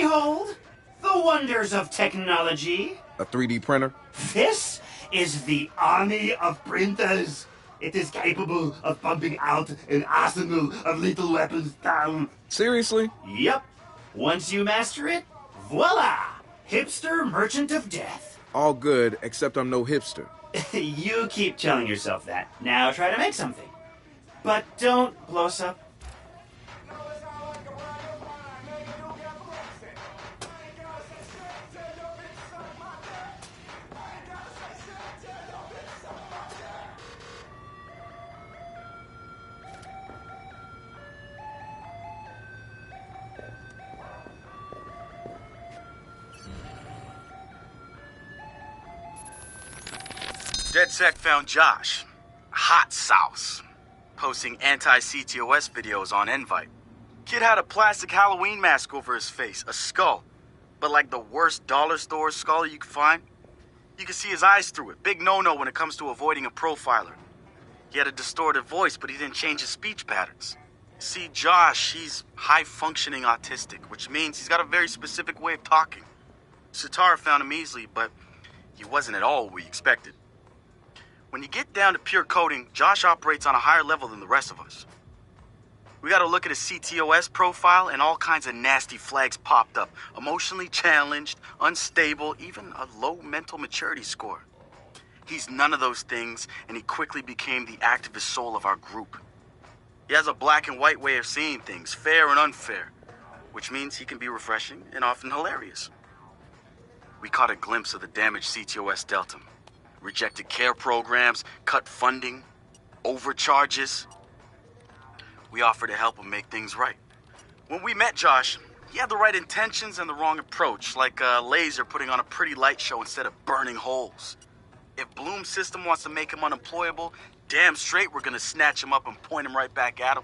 Behold, the wonders of technology. A 3D printer? This is the army of printers. It is capable of pumping out an arsenal of lethal weapons down. Seriously? Yep. Once you master it, voila! Hipster merchant of death. All good, except I'm no hipster. You keep telling yourself that. Now try to make something. But don't blow us up. DedSec found Josh, hot sauce, posting anti-CTOS videos on Invite. Kid had a plastic Halloween mask over his face, a skull, but like the worst dollar store skull you could find. You could see his eyes through it, big no-no when it comes to avoiding a profiler. He had a distorted voice, but he didn't change his speech patterns. See, Josh, he's high-functioning autistic, which means he's got a very specific way of talking. Satara found him easily, but he wasn't at all what we expected. When you get down to pure coding, Josh operates on a higher level than the rest of us. We got to look at his CTOS profile, and all kinds of nasty flags popped up. Emotionally challenged, unstable, even a low mental maturity score. He's none of those things, and he quickly became the activist soul of our group. He has a black and white way of seeing things, fair and unfair, which means he can be refreshing and often hilarious. We caught a glimpse of the damage CTOS dealt him. Rejected care programs, cut funding, overcharges. We offered to help him make things right. When we met Josh, he had the right intentions and the wrong approach, like a laser putting on a pretty light show instead of burning holes. If Bloom's system wants to make him unemployable, damn straight we're gonna snatch him up and point him right back at him.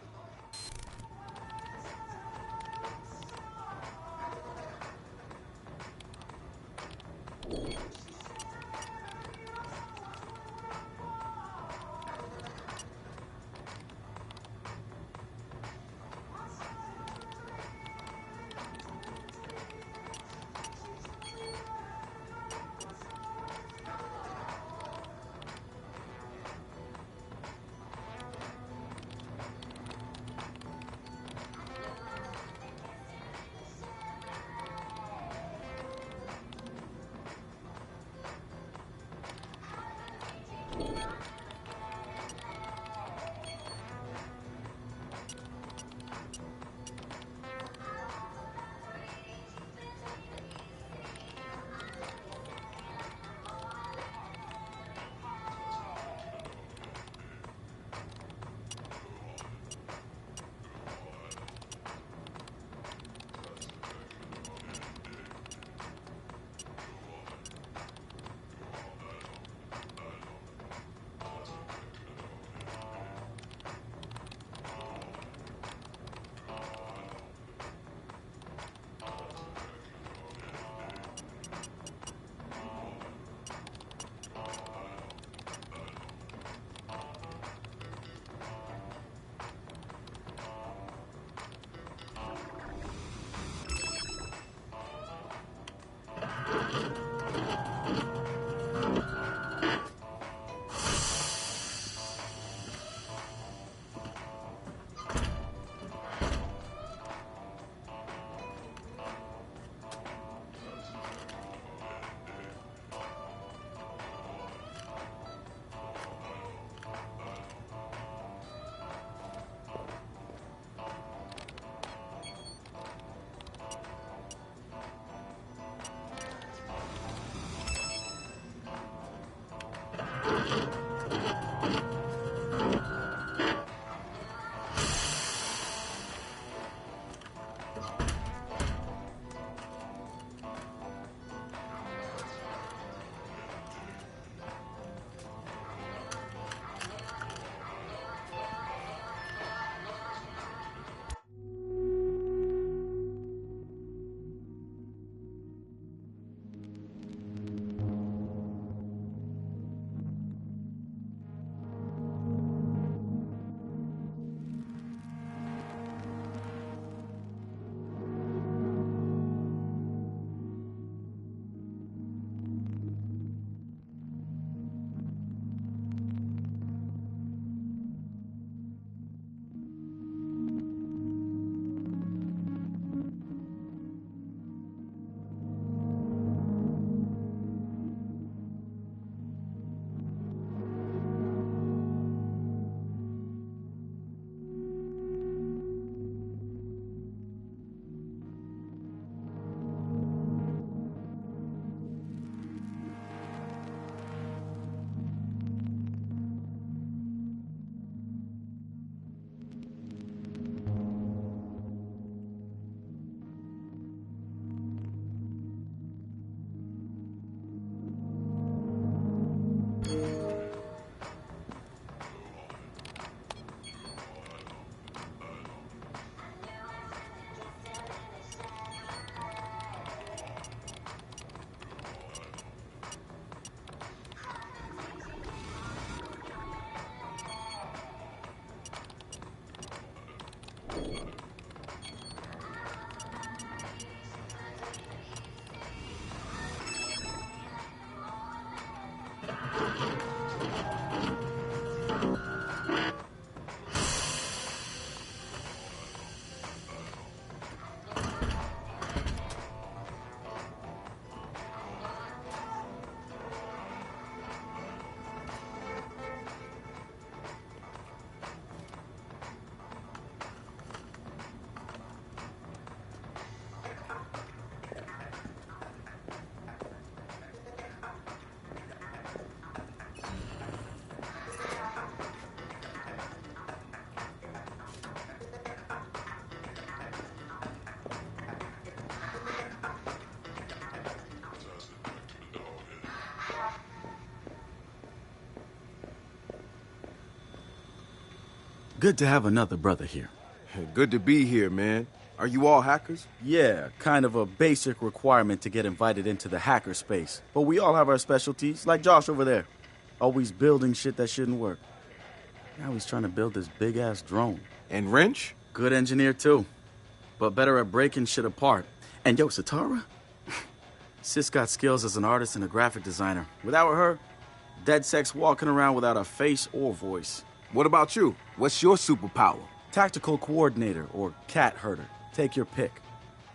Good to have another brother here. Good to be here, man. Are you all hackers? Yeah, kind of a basic requirement to get invited into the hacker space. But we all have our specialties, like Josh over there. Always building shit that shouldn't work. Now he's trying to build this big-ass drone. And Wrench? Good engineer, too. But better at breaking shit apart. And yo, Satara? Sis got skills as an artist and a graphic designer. Without her, DeadSec's walking around without a face or voice. What about you? What's your superpower? Tactical coordinator or cat herder. Take your pick.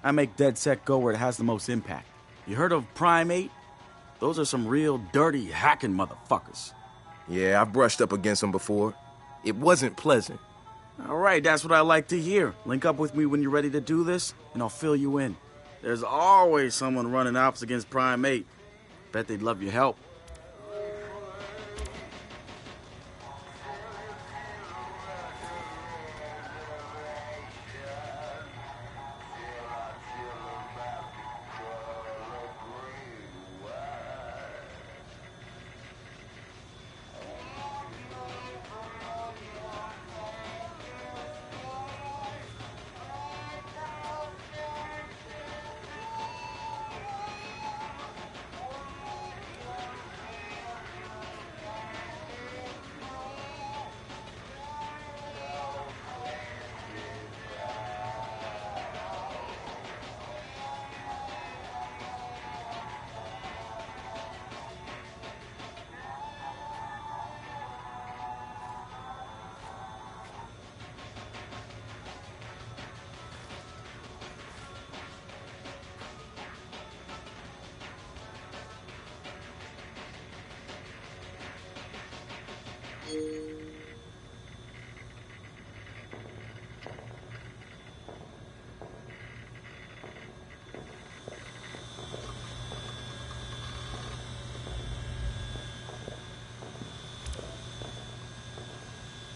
I make DeadSec go where it has the most impact. You heard of Prime 8? Those are some real dirty hacking motherfuckers. Yeah, I've brushed up against them before. It wasn't pleasant. All right, that's what I like to hear. Link up with me when you're ready to do this, and I'll fill you in. There's always someone running ops against Prime 8. Bet they'd love your help.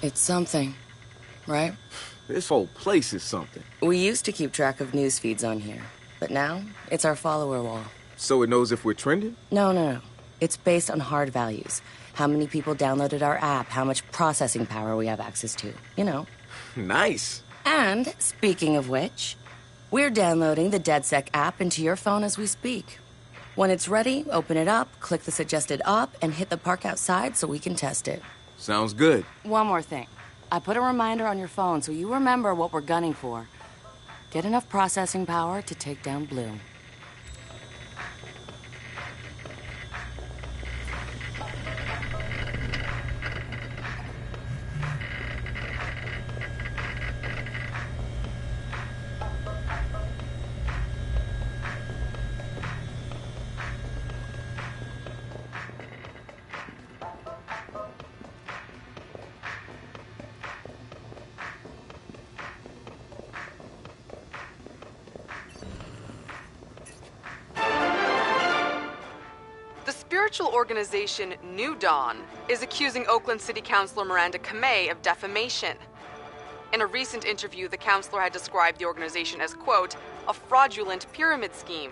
It's something, right? This whole place is something. We used to keep track of news feeds on here, but now it's our follower wall. So it knows if we're trending? No. It's based on hard values. How many people downloaded our app, how much processing power we have access to, you know. Nice. And, speaking of which, we're downloading the DeadSec app into your phone as we speak. When it's ready, open it up, click the suggested op, and hit the park outside so we can test it. Sounds good. One more thing. I put a reminder on your phone so you remember what we're gunning for. Get enough processing power to take down Blue. Spiritual organization New Dawn is accusing Oakland City Councilor Miranda Kamei of defamation. In a recent interview, the councilor had described the organization as, quote, a fraudulent pyramid scheme.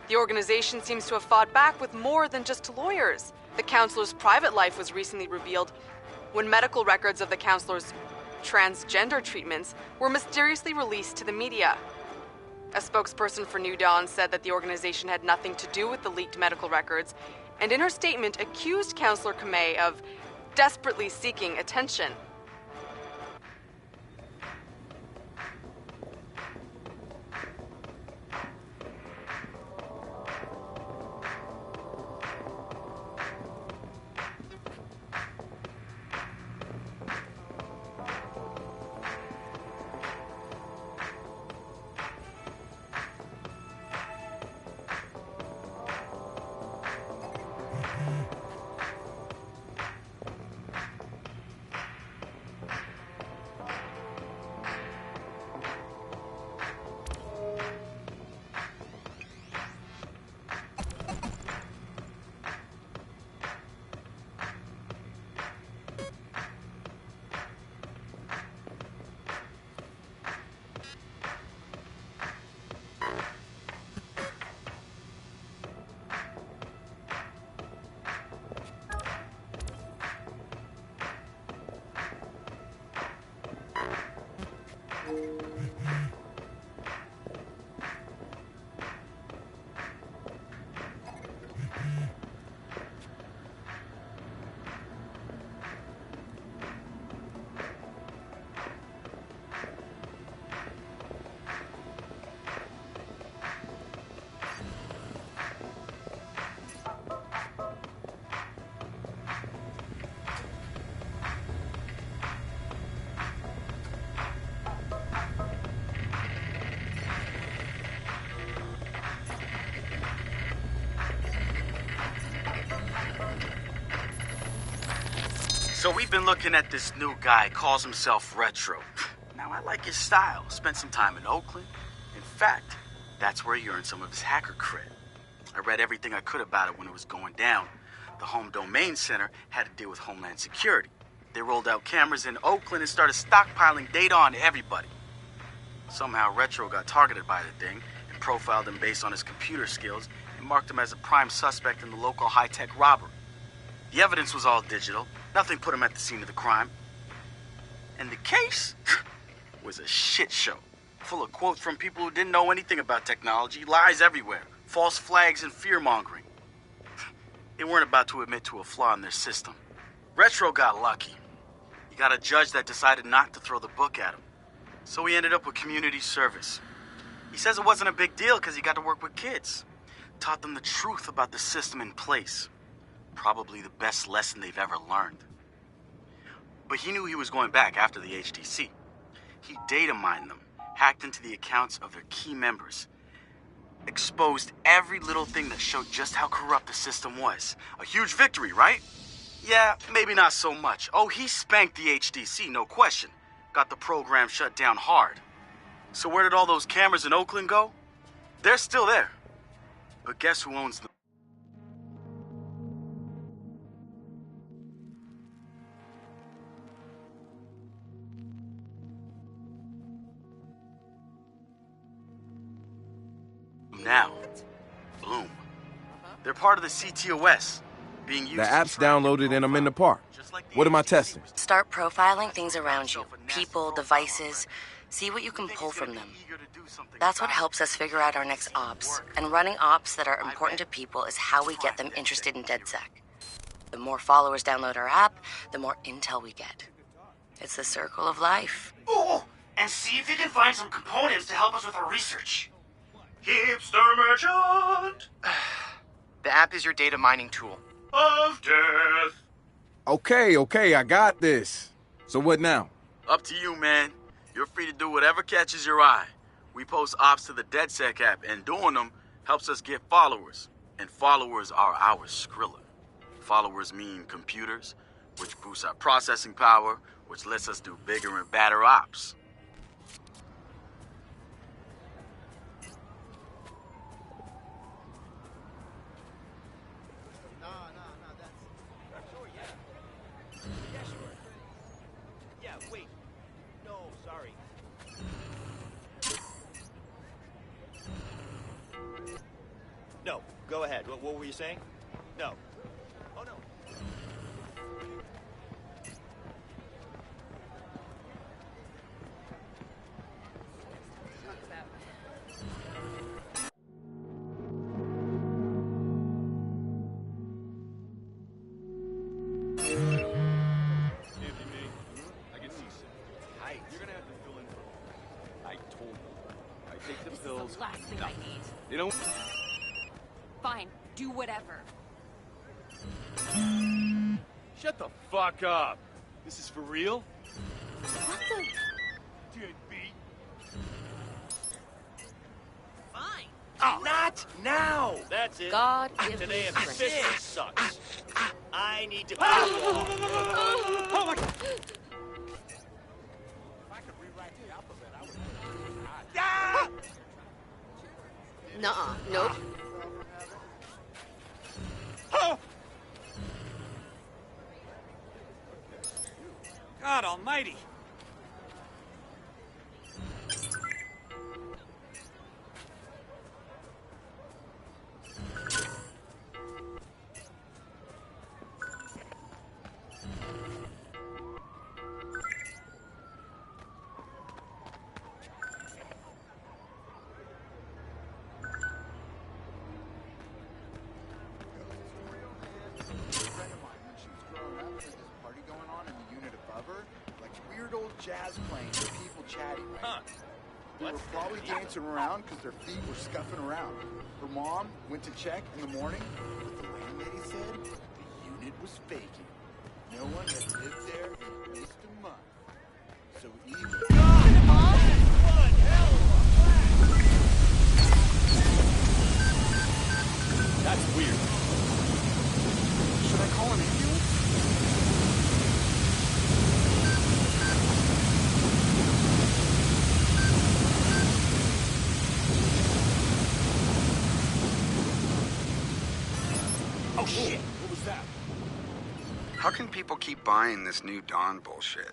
The organization seems to have fought back with more than just lawyers. The councilor's private life was recently revealed when medical records of the councilor's transgender treatments were mysteriously released to the media. A spokesperson for New Dawn said that the organization had nothing to do with the leaked medical records, and in her statement accused Councilor Kamei of desperately seeking attention. So we've been looking at this new guy, calls himself Retro. Now, I like his style. Spent some time in Oakland. In fact, that's where he earned some of his hacker cred. I read everything I could about it when it was going down. The Home Domain Center had to deal with Homeland Security. They rolled out cameras in Oakland and started stockpiling data on everybody. Somehow Retro got targeted by the thing and profiled him based on his computer skills and marked him as a prime suspect in the local high-tech robbery. The evidence was all digital. Nothing put him at the scene of the crime. And the case was a shit show, full of quotes from people who didn't know anything about technology, lies everywhere, false flags and fear-mongering. They weren't about to admit to a flaw in their system. Retro got lucky. He got a judge that decided not to throw the book at him. So he ended up with community service. He says it wasn't a big deal because he got to work with kids. Taught them the truth about the system in place. Probably the best lesson they've ever learned. But he knew he was going back after the HTC. He data mined them, hacked into the accounts of their key members, exposed every little thing that showed just how corrupt the system was. A huge victory, right? Yeah, maybe not so much. Oh, he spanked the HTC, no question. Got the program shut down hard. So where did all those cameras in Oakland go? They're still there. But guess who owns them? Now, Bloom. They're part of the CTOS, being used. The app's downloaded and I'm in the park. What am I testing? Start profiling things around you. People, devices. See what you can pull from them. That's what helps us figure out our next ops. And running ops that are important to people is how we get them interested in DedSec. The more followers download our app, the more intel we get. It's the circle of life. Oh, and see if you can find some components to help us with our research. Hipster merchant The app is your data mining tool. of death. Okay, I got this. So what now? Up to you, man. You're free to do whatever catches your eye. We post ops to the DedSec app, and doing them helps us get followers. And followers are our Skrilla. Followers mean computers, which boosts our processing power, which lets us do bigger and badder ops. No, go ahead. What were you saying? No. Oh, no. Last thing I need. You know. Fine, do whatever. Shut the fuck up. This is for real? What the? Fine. Oh, not now. That's it. God give Today me a strength. fist sucks. I need to. Oh my. Ah! Nuh-uh. Nope. Oh! God almighty! Jazz playing with people chatting, right? They were probably dancing around because their feet were scuffing around. Her mom went to check in the morning. The landlady said the unit was faking. No one had lived there in at least a month. So even... That's weird. Should I call an ambulance? Oh shit! What was that? How can people keep buying this new Dawn bullshit?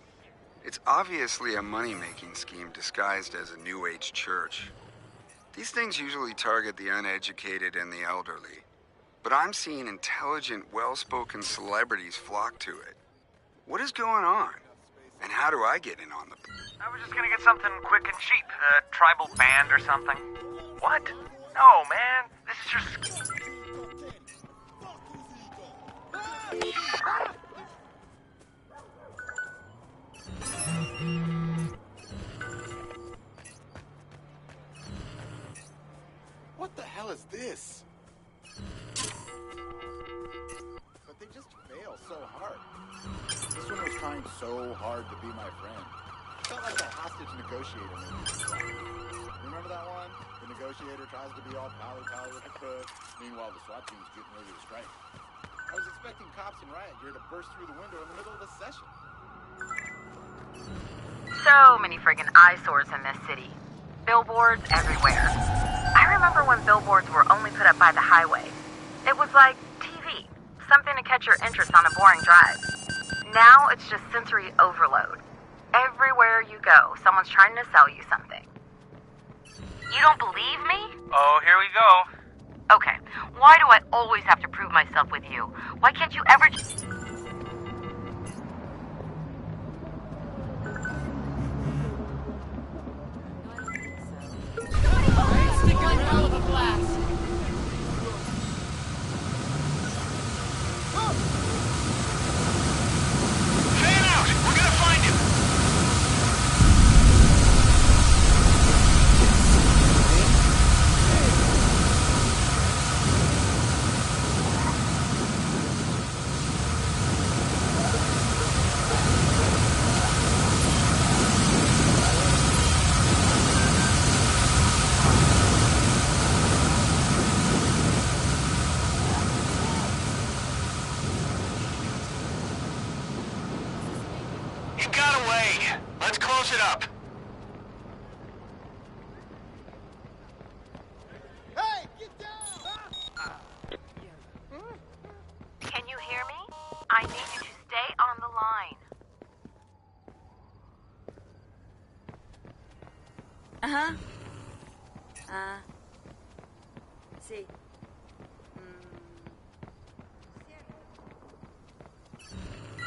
It's obviously a money-making scheme disguised as a New Age church. These things usually target the uneducated and the elderly. But I'm seeing intelligent, well-spoken celebrities flock to it. What is going on? And how do I get in on the... I was just gonna get something quick and cheap. A tribal band or something. What? No, man. This is just... What the hell is this? But they just fail so hard. This one was trying so hard to be my friend. Felt like a hostage negotiator movie. Remember that one? The negotiator tries to be all pally-pally with the cook. Meanwhile, the SWAT team's getting ready to strike. I was expecting cops and riot gear to burst through the window in the middle of the session. So many friggin' eyesores in this city. Billboards everywhere. I remember when billboards were only put up by the highway. It was like TV, something to catch your interest on a boring drive. Now it's just sensory overload. Everywhere you go, someone's trying to sell you something. You don't believe me? Oh, here we go. Okay, why do I always have to prove myself with you? Why can't you ever just... Sí.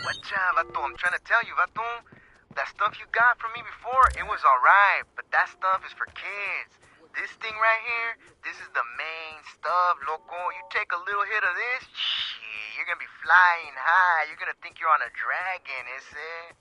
Watcha, vato, I'm trying to tell you, vato. That stuff you got from me before, it was alright, but that stuff is for kids. This thing right here, this is the main stuff, loco. You take a little hit of this, shit, you're gonna be flying high. You're gonna think you're on a dragon, ese.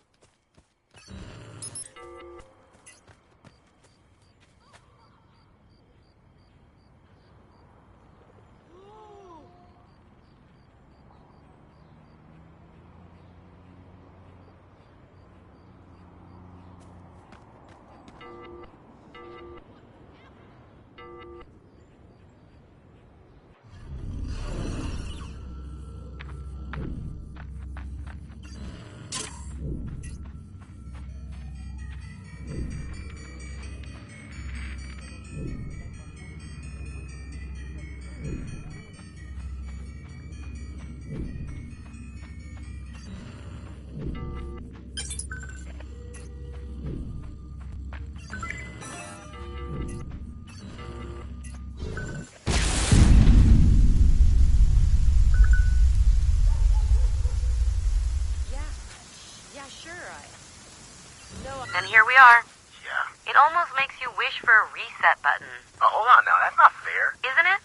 And here we are. Yeah. It almost makes you wish for a reset button. Oh, hold on now. That's not fair. Isn't it?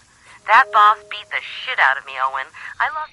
That boss beat the shit out of me, Owen. I love...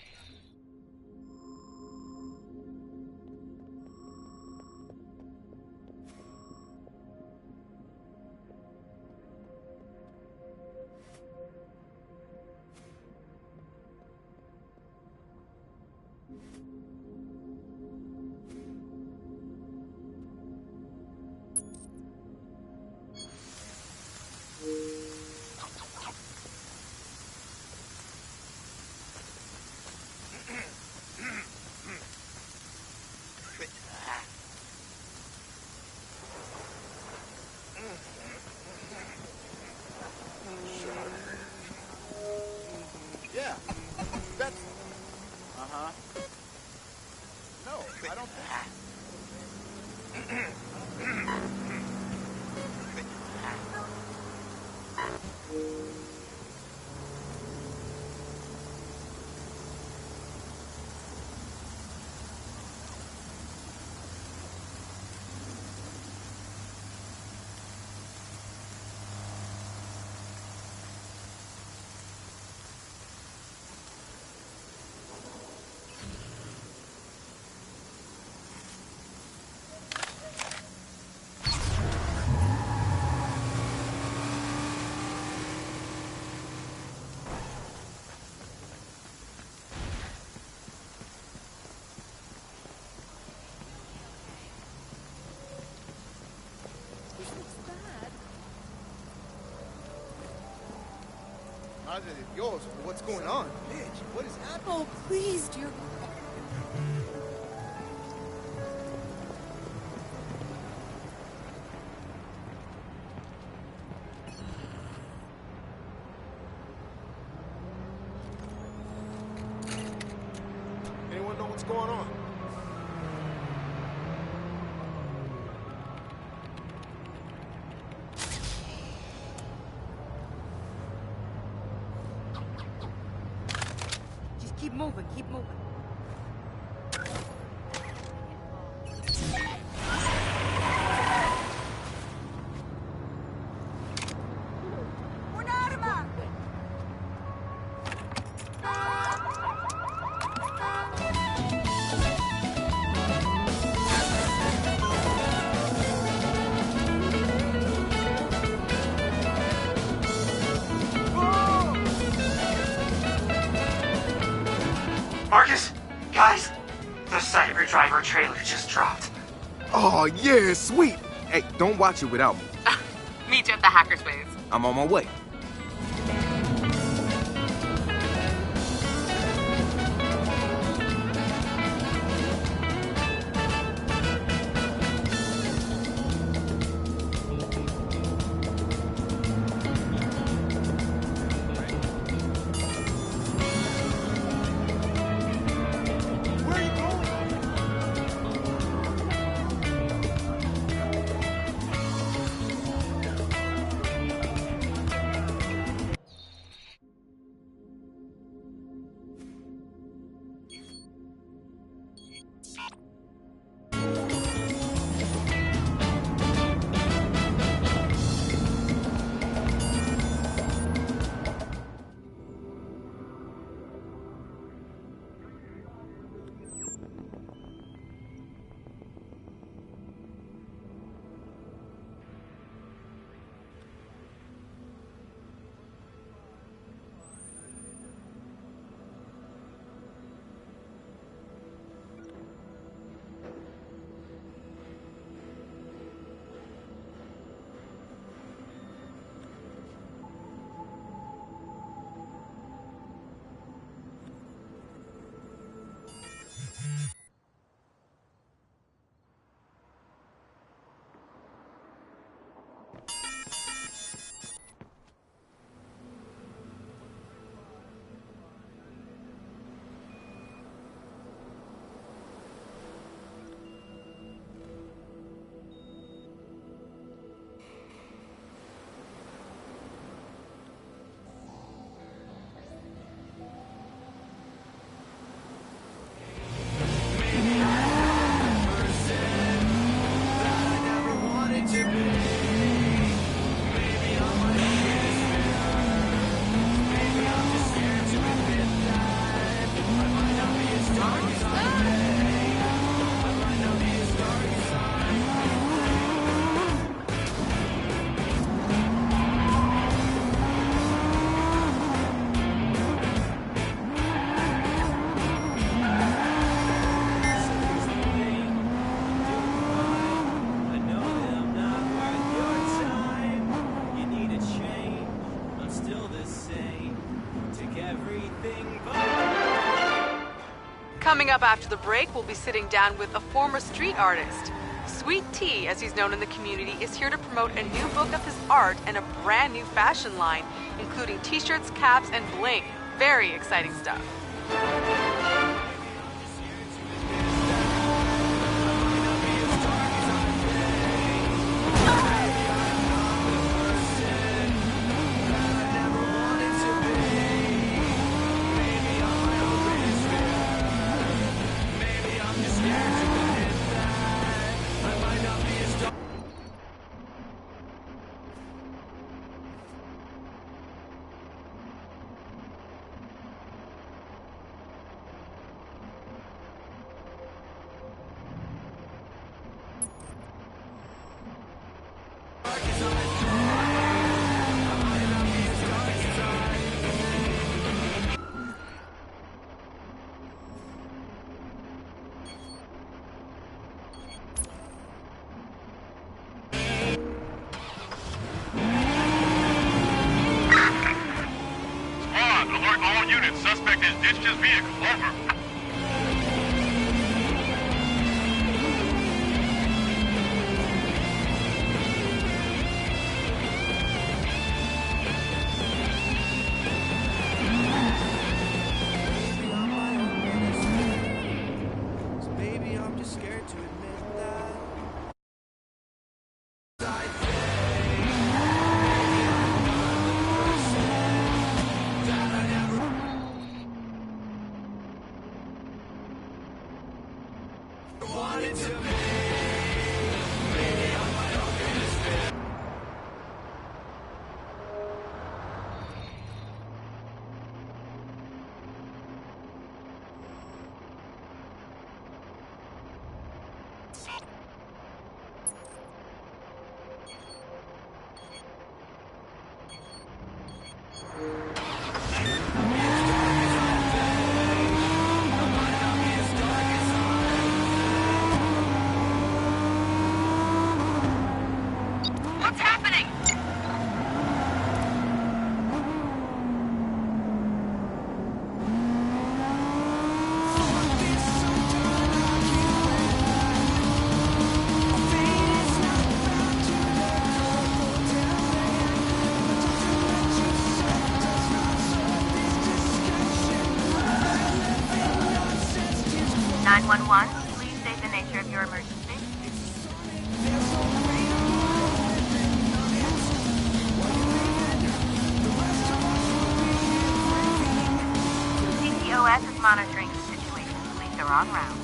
Yeah, that's Padre de Dios, what's going on? Bitch, what is happening? Oh, please, dear. Anyone know what's going on? Just keep moving, keep moving. Marcus, guys, the Cyber Driver trailer just dropped. Oh, yeah, sweet. Hey, don't watch it without me. Meet you at the hackerspace. I'm on my way. Coming up after the break, we'll be sitting down with a former street artist. Sweet Tea, as he's known in the community, is here to promote a new book of his art and a brand new fashion line, including t-shirts, caps, and bling. Very exciting stuff. suspect has ditched his vehicle. Over. Baby, I'm just scared to admit that. What's happening? (911), please state the nature of your emergency. CTOS is monitoring the situation. Police are en route.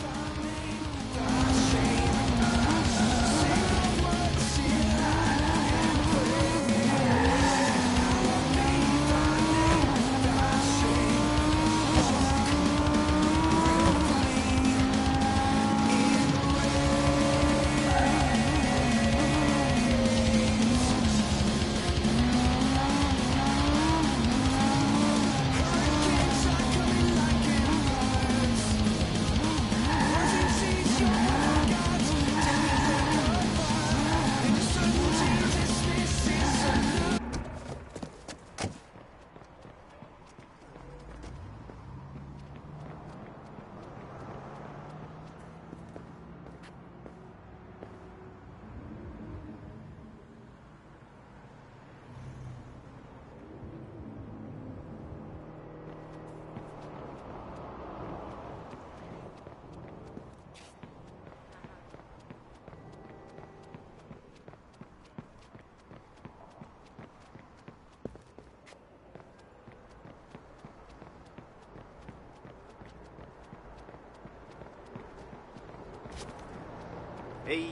Hey.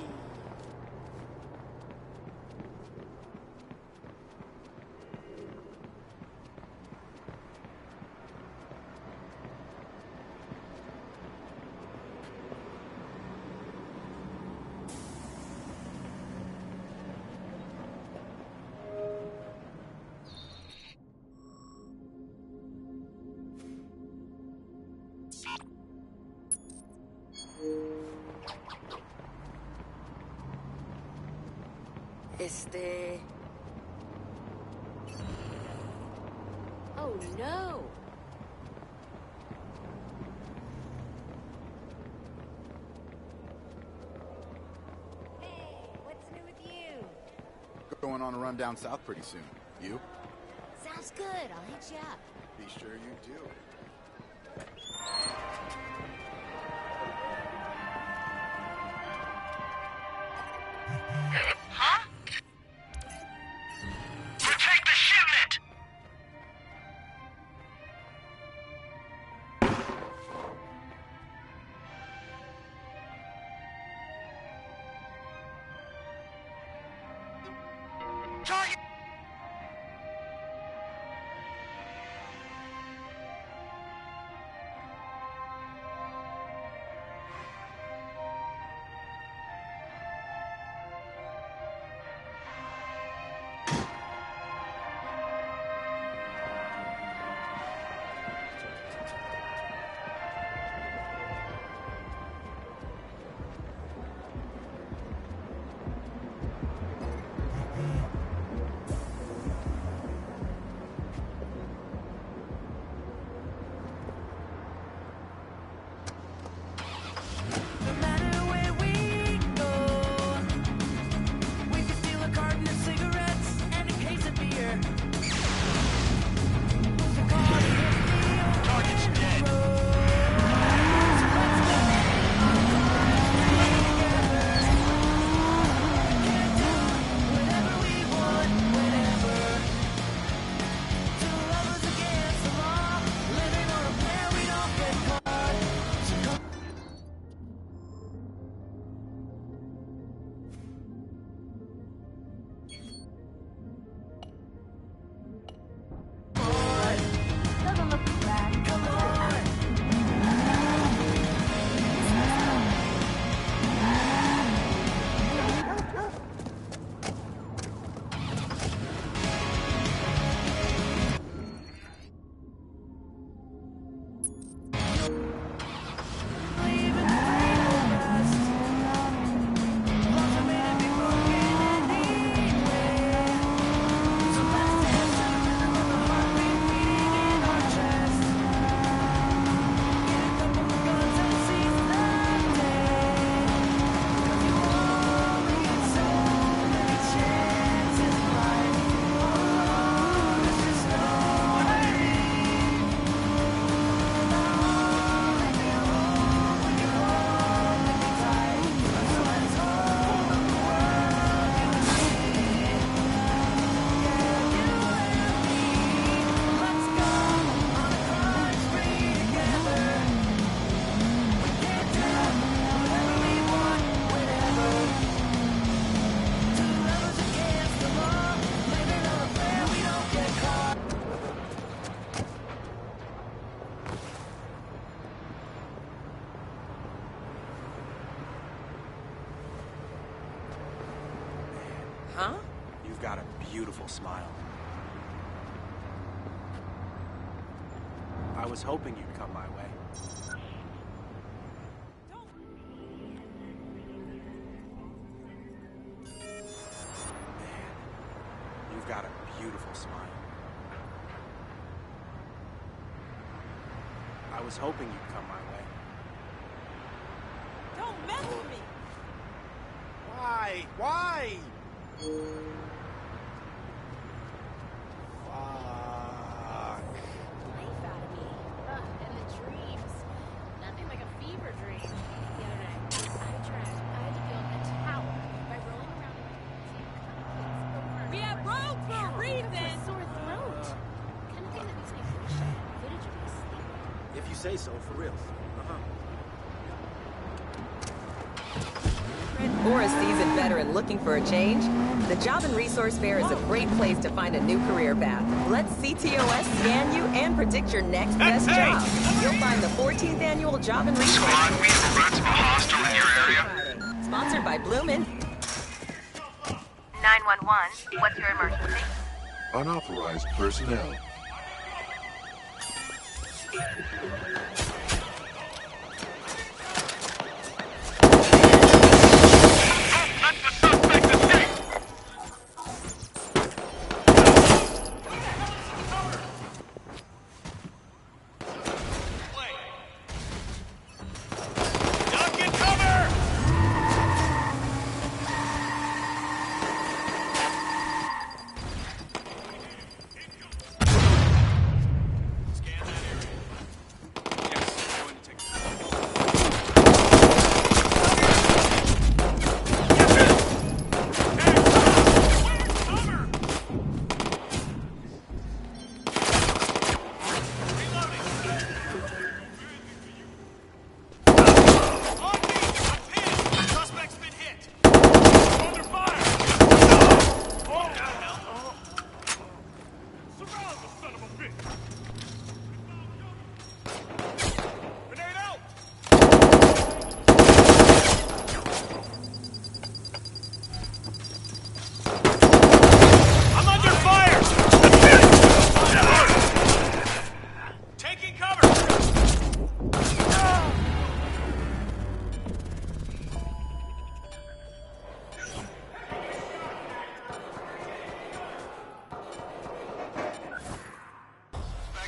Oh no! Hey, what's new with you? Going on a run down south pretty soon. You? Sounds good. I'll hit you up. Be sure you do. Huh? Protect the shipment! Target! Huh? You've got a beautiful smile. I was hoping you'd come my way. Man, you've got a beautiful smile. I was hoping you'd come my way. Don't mess with me! Why? Why? Fuck. Life out of me. And the dreams. Nothing like a fever dream. The other night, I had to build a tower by rolling around in We have roads for a reason! sore throat. Kind of thing that makes me wish I had footage of me sleeping. If you say so, for real. Or a seasoned veteran looking for a change? The Job and Resource Fair is a great place to find a new career path. Let CTOS scan you and predict your next best job. You'll find the 14th Annual Job and Resource Fair. We have alerts of a hostile in your area. Sponsored by Bloomin'. 911, what's your emergency? Unauthorized personnel.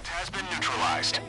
Has been neutralized.